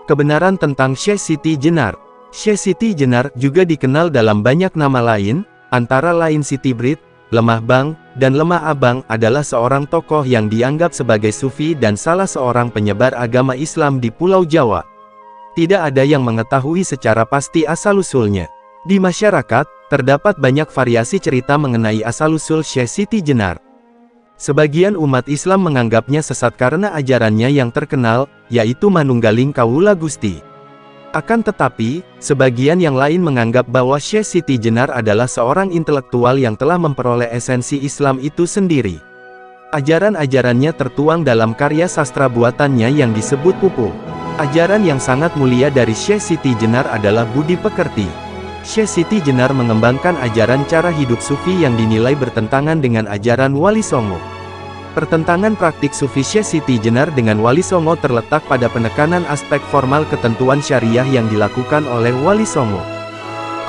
Kebenaran tentang Syekh Siti Jenar. Syekh Siti Jenar juga dikenal dalam banyak nama lain, antara lain Siti Brit, Lemah Bang, dan Lemah Abang adalah seorang tokoh yang dianggap sebagai sufi dan salah seorang penyebar agama Islam di Pulau Jawa. Tidak ada yang mengetahui secara pasti asal-usulnya. Di masyarakat, terdapat banyak variasi cerita mengenai asal-usul Syekh Siti Jenar. Sebagian umat Islam menganggapnya sesat karena ajarannya yang terkenal, yaitu Manunggaling Kawula Gusti. Akan tetapi, sebagian yang lain menganggap bahwa Syekh Siti Jenar adalah seorang intelektual yang telah memperoleh esensi Islam itu sendiri. Ajaran-ajarannya tertuang dalam karya sastra buatannya yang disebut Pupuh. Ajaran yang sangat mulia dari Syekh Siti Jenar adalah budi pekerti. Syekh Siti Jenar mengembangkan ajaran cara hidup sufi yang dinilai bertentangan dengan ajaran Wali Songo. Pertentangan praktik sufi Syekh Siti Jenar dengan Wali Songo terletak pada penekanan aspek formal ketentuan syariah yang dilakukan oleh Wali Songo.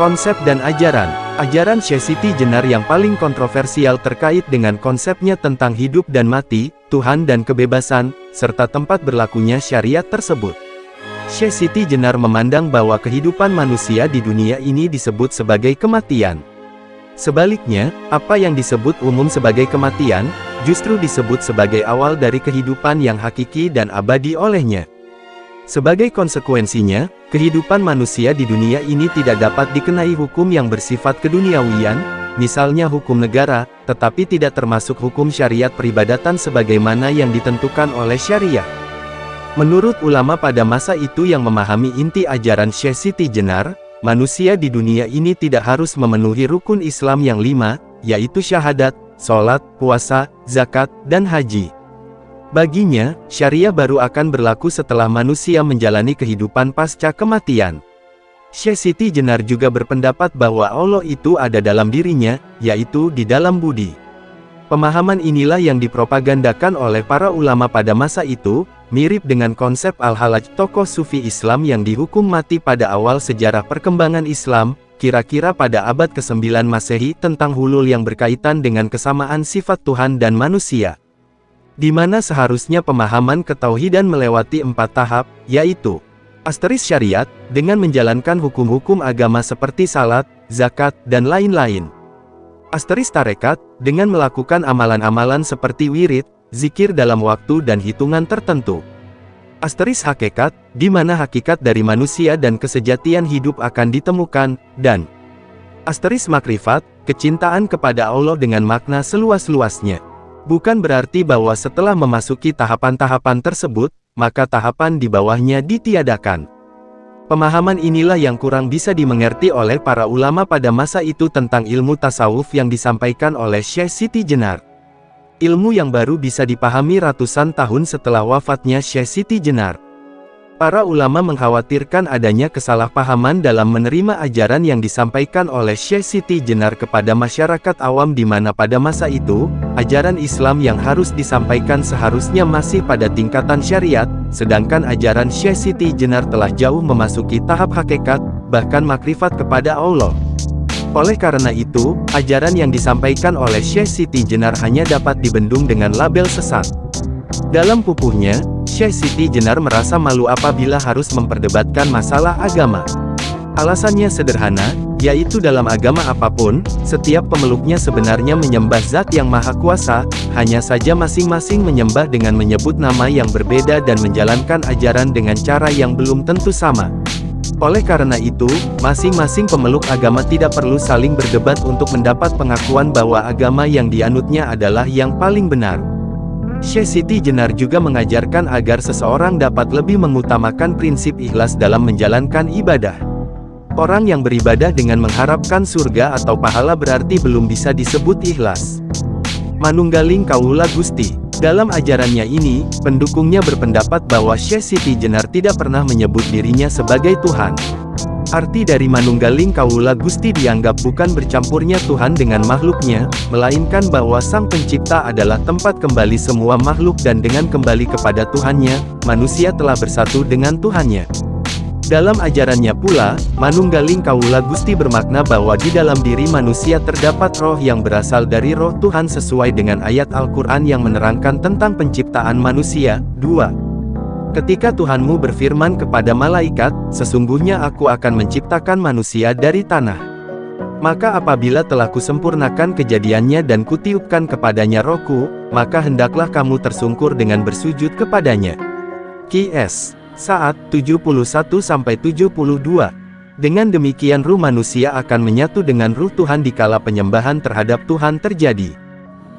Konsep dan ajaran. Ajaran Syekh Siti Jenar yang paling kontroversial terkait dengan konsepnya tentang hidup dan mati, Tuhan dan kebebasan, serta tempat berlakunya syariat tersebut. Syekh Siti Jenar memandang bahwa kehidupan manusia di dunia ini disebut sebagai kematian. Sebaliknya, apa yang disebut umum sebagai kematian, justru disebut sebagai awal dari kehidupan yang hakiki dan abadi olehnya. Sebagai konsekuensinya, kehidupan manusia di dunia ini tidak dapat dikenai hukum yang bersifat keduniawian, misalnya hukum negara, tetapi tidak termasuk hukum syariat peribadatan sebagaimana yang ditentukan oleh syariah. Menurut ulama pada masa itu yang memahami inti ajaran Syekh Siti Jenar, manusia di dunia ini tidak harus memenuhi rukun Islam yang 5, yaitu syahadat, sholat, puasa, zakat, dan haji. Baginya, syariah baru akan berlaku setelah manusia menjalani kehidupan pasca kematian. Syekh Siti Jenar juga berpendapat bahwa Allah itu ada dalam dirinya, yaitu di dalam budi. Pemahaman inilah yang dipropagandakan oleh para ulama pada masa itu, mirip dengan konsep Al-Hallaj, tokoh sufi Islam yang dihukum mati pada awal sejarah perkembangan Islam, kira-kira pada abad ke-9 Masehi tentang hulul yang berkaitan dengan kesamaan sifat Tuhan dan manusia. Di mana seharusnya pemahaman ketauhidan melewati 4 tahap, yaitu asteris syariat, dengan menjalankan hukum-hukum agama seperti salat, zakat, dan lain-lain. Asteris tarekat, dengan melakukan amalan-amalan seperti wirid, zikir dalam waktu dan hitungan tertentu. Asteris hakikat, di mana hakikat dari manusia dan kesejatian hidup akan ditemukan, dan asteris makrifat, kecintaan kepada Allah dengan makna seluas-luasnya. Bukan berarti bahwa setelah memasuki tahapan-tahapan tersebut, maka tahapan di bawahnya ditiadakan. Pemahaman inilah yang kurang bisa dimengerti oleh para ulama pada masa itu tentang ilmu tasawuf yang disampaikan oleh Syekh Siti Jenar. Ilmu yang baru bisa dipahami ratusan tahun setelah wafatnya Syekh Siti Jenar. Para ulama mengkhawatirkan adanya kesalahpahaman dalam menerima ajaran yang disampaikan oleh Syekh Siti Jenar kepada masyarakat awam di mana pada masa itu, ajaran Islam yang harus disampaikan seharusnya masih pada tingkatan syariat, sedangkan ajaran Syekh Siti Jenar telah jauh memasuki tahap hakikat, bahkan makrifat kepada Allah. Oleh karena itu, ajaran yang disampaikan oleh Syekh Siti Jenar hanya dapat dibendung dengan label sesat. Dalam pupuhnya, Syekh Siti Jenar merasa malu apabila harus memperdebatkan masalah agama. Alasannya sederhana, yaitu dalam agama apapun, setiap pemeluknya sebenarnya menyembah Zat yang Maha Kuasa, hanya saja masing-masing menyembah dengan menyebut nama yang berbeda dan menjalankan ajaran dengan cara yang belum tentu sama. Oleh karena itu, masing-masing pemeluk agama tidak perlu saling berdebat untuk mendapat pengakuan bahwa agama yang dianutnya adalah yang paling benar. Syekh Siti Jenar juga mengajarkan agar seseorang dapat lebih mengutamakan prinsip ikhlas dalam menjalankan ibadah. Orang yang beribadah dengan mengharapkan surga atau pahala berarti belum bisa disebut ikhlas. Manunggaling Kawula Gusti. Dalam ajarannya ini, pendukungnya berpendapat bahwa Syekh Siti Jenar tidak pernah menyebut dirinya sebagai Tuhan. Arti dari Manunggaling Kawula Gusti dianggap bukan bercampurnya Tuhan dengan makhluknya, melainkan bahwa Sang Pencipta adalah tempat kembali semua makhluk dan dengan kembali kepada Tuhannya, manusia telah bersatu dengan Tuhannya. Dalam ajarannya pula, Manunggaling Kawula Gusti bermakna bahwa di dalam diri manusia terdapat roh yang berasal dari roh Tuhan sesuai dengan ayat Al-Quran yang menerangkan tentang penciptaan manusia. 2. Ketika Tuhanmu berfirman kepada malaikat, sesungguhnya aku akan menciptakan manusia dari tanah. Maka apabila telah kusempurnakan kejadiannya dan kutiupkan kepadanya rohku, maka hendaklah kamu tersungkur dengan bersujud kepadanya. Qs. Saat 71-72. Dengan demikian ruh manusia akan menyatu dengan ruh Tuhan dikala penyembahan terhadap Tuhan terjadi.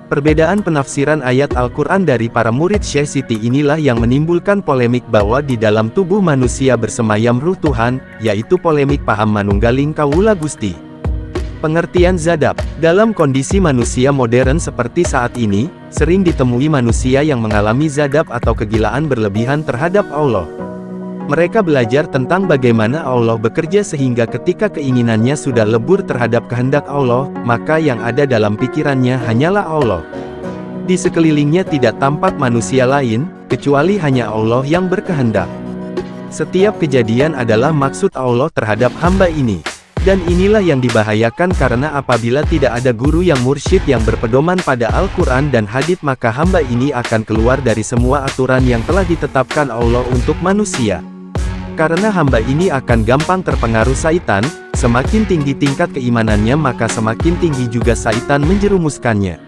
Perbedaan penafsiran ayat Al-Quran dari para murid Syekh Siti inilah yang menimbulkan polemik bahwa di dalam tubuh manusia bersemayam ruh Tuhan, yaitu polemik paham manunggaling kawula Gusti. Pengertian zadab. Dalam kondisi manusia modern seperti saat ini, sering ditemui manusia yang mengalami zadab atau kegilaan berlebihan terhadap Allah. Mereka belajar tentang bagaimana Allah bekerja sehingga ketika keinginannya sudah lebur terhadap kehendak Allah, maka yang ada dalam pikirannya hanyalah Allah. Di sekelilingnya tidak tampak manusia lain, kecuali hanya Allah yang berkehendak. Setiap kejadian adalah maksud Allah terhadap hamba ini. Dan inilah yang dibahayakan karena apabila tidak ada guru yang mursyid yang berpedoman pada Al-Quran dan hadits maka hamba ini akan keluar dari semua aturan yang telah ditetapkan Allah untuk manusia. Karena hamba ini akan gampang terpengaruh syaitan, semakin tinggi tingkat keimanannya maka semakin tinggi juga syaitan menjerumuskannya.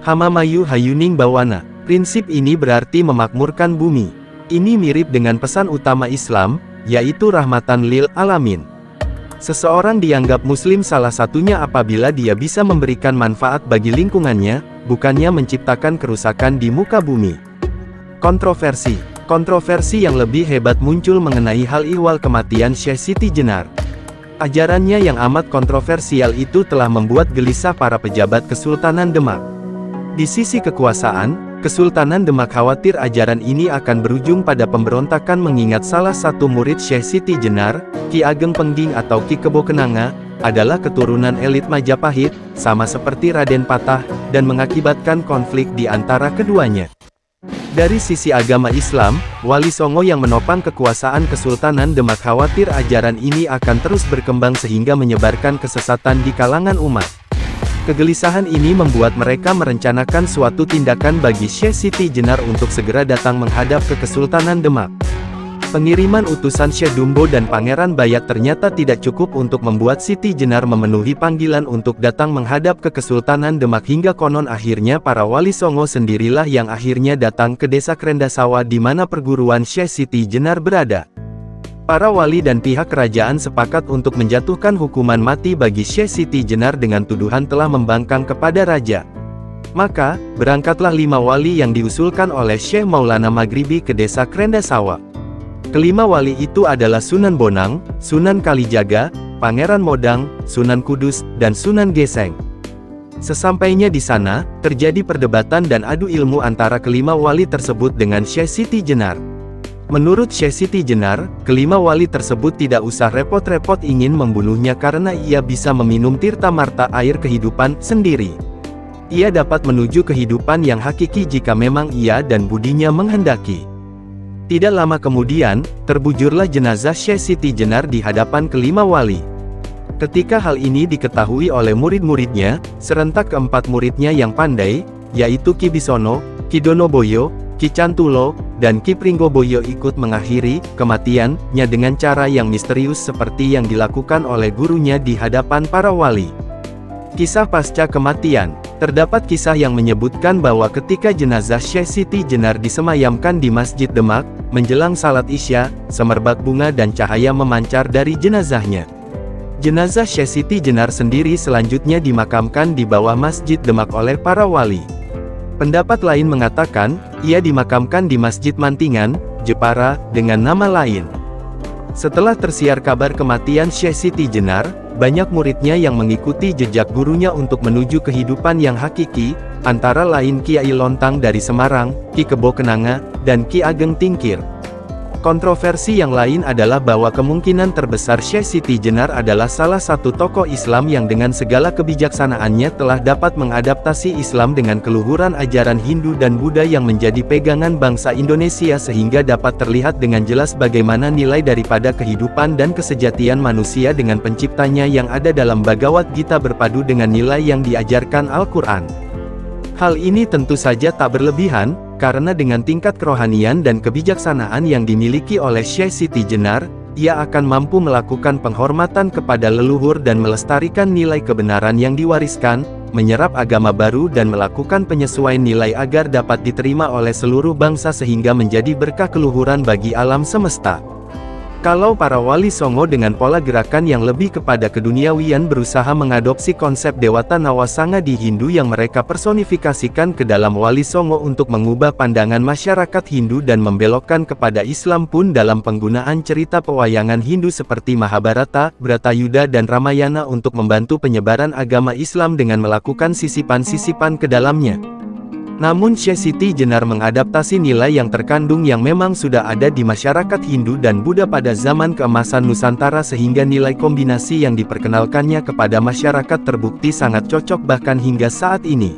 Hamamayu hayuning bawana. Prinsip ini berarti memakmurkan bumi. Ini mirip dengan pesan utama Islam, yaitu rahmatan lil alamin. Seseorang dianggap muslim salah satunya apabila dia bisa memberikan manfaat bagi lingkungannya, bukannya menciptakan kerusakan di muka bumi. Kontroversi. Kontroversi yang lebih hebat muncul mengenai hal ihwal kematian Syekh Siti Jenar. Ajarannya yang amat kontroversial itu telah membuat gelisah para pejabat Kesultanan Demak. Di sisi kekuasaan, Kesultanan Demak khawatir ajaran ini akan berujung pada pemberontakan mengingat salah satu murid Syekh Siti Jenar, Ki Ageng Pengging atau Ki Kebo Kenanga, adalah keturunan elit Majapahit, sama seperti Raden Patah, dan mengakibatkan konflik di antara keduanya. Dari sisi agama Islam, Wali Songo yang menopang kekuasaan Kesultanan Demak khawatir ajaran ini akan terus berkembang sehingga menyebarkan kesesatan di kalangan umat. Kegelisahan ini membuat mereka merencanakan suatu tindakan bagi Syekh Siti Jenar untuk segera datang menghadap ke Kesultanan Demak. Pengiriman utusan Syekh Dumbo dan Pangeran Bayat ternyata tidak cukup untuk membuat Siti Jenar memenuhi panggilan untuk datang menghadap ke Kesultanan Demak hingga konon akhirnya para Wali Songo sendirilah yang akhirnya datang ke desa Krendasawa di mana perguruan Syekh Siti Jenar berada. Para wali dan pihak kerajaan sepakat untuk menjatuhkan hukuman mati bagi Syekh Siti Jenar dengan tuduhan telah membangkang kepada raja. Maka, berangkatlah 5 wali yang diusulkan oleh Syekh Maulana Maghribi ke desa Krendasawa. Kelima wali itu adalah Sunan Bonang, Sunan Kalijaga, Pangeran Modang, Sunan Kudus, dan Sunan Geseng. Sesampainya di sana, terjadi perdebatan dan adu ilmu antara kelima wali tersebut dengan Syekh Siti Jenar. Menurut Syekh Siti Jenar, kelima wali tersebut tidak usah repot-repot ingin membunuhnya karena ia bisa meminum tirta marta air kehidupan sendiri. Ia dapat menuju kehidupan yang hakiki jika memang ia dan budinya menghendaki. Tidak lama kemudian, terbujurlah jenazah Syekh Siti Jenar di hadapan kelima wali. Ketika hal ini diketahui oleh murid-muridnya, serentak keempat muridnya yang pandai, yaitu Ki Bisono, Ki Donoboyo, Ki Cantulo, dan Ki Pringgoboyo ikut mengakhiri kematiannya dengan cara yang misterius seperti yang dilakukan oleh gurunya di hadapan para wali. Kisah pasca kematian. Terdapat kisah yang menyebutkan bahwa ketika jenazah Syekh Siti Jenar disemayamkan di Masjid Demak, menjelang salat Isya, semerbak bunga dan cahaya memancar dari jenazahnya. Jenazah Syekh Siti Jenar sendiri selanjutnya dimakamkan di bawah Masjid Demak oleh para wali. Pendapat lain mengatakan, ia dimakamkan di Masjid Mantingan, Jepara, dengan nama lain. Setelah tersiar kabar kematian Syekh Siti Jenar, banyak muridnya yang mengikuti jejak gurunya untuk menuju kehidupan yang hakiki, antara lain Kiai Lontang dari Semarang, Ki Kebo Kenanga, dan Ki Ageng Tingkir. Kontroversi yang lain adalah bahwa kemungkinan terbesar Syekh Siti Jenar adalah salah satu tokoh Islam yang dengan segala kebijaksanaannya telah dapat mengadaptasi Islam dengan keluhuran ajaran Hindu dan Buddha yang menjadi pegangan bangsa Indonesia sehingga dapat terlihat dengan jelas bagaimana nilai daripada kehidupan dan kesejatian manusia dengan penciptanya yang ada dalam Bhagavad Gita berpadu dengan nilai yang diajarkan Al-Quran. Hal ini tentu saja tak berlebihan, Karena dengan tingkat kerohanian dan kebijaksanaan yang dimiliki oleh Syekh Siti Jenar, ia akan mampu melakukan penghormatan kepada leluhur dan melestarikan nilai kebenaran yang diwariskan, menyerap agama baru dan melakukan penyesuaian nilai agar dapat diterima oleh seluruh bangsa sehingga menjadi berkah keluhuran bagi alam semesta. Kalau para wali songo dengan pola gerakan yang lebih kepada keduniawian berusaha mengadopsi konsep Dewata Nawasanga di Hindu yang mereka personifikasikan ke dalam wali songo untuk mengubah pandangan masyarakat Hindu dan membelokkan kepada Islam pun dalam penggunaan cerita pewayangan Hindu seperti Mahabharata, Bratayuda dan Ramayana untuk membantu penyebaran agama Islam dengan melakukan sisipan-sisipan ke dalamnya. Namun Syekh Siti Jenar mengadaptasi nilai yang terkandung yang memang sudah ada di masyarakat Hindu dan Buddha pada zaman keemasan Nusantara sehingga nilai kombinasi yang diperkenalkannya kepada masyarakat terbukti sangat cocok bahkan hingga saat ini.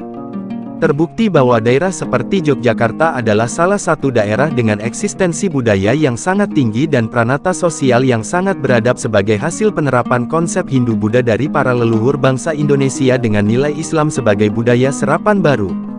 Terbukti bahwa daerah seperti Yogyakarta adalah salah satu daerah dengan eksistensi budaya yang sangat tinggi dan pranata sosial yang sangat beradab sebagai hasil penerapan konsep Hindu-Buddha dari para leluhur bangsa Indonesia dengan nilai Islam sebagai budaya serapan baru.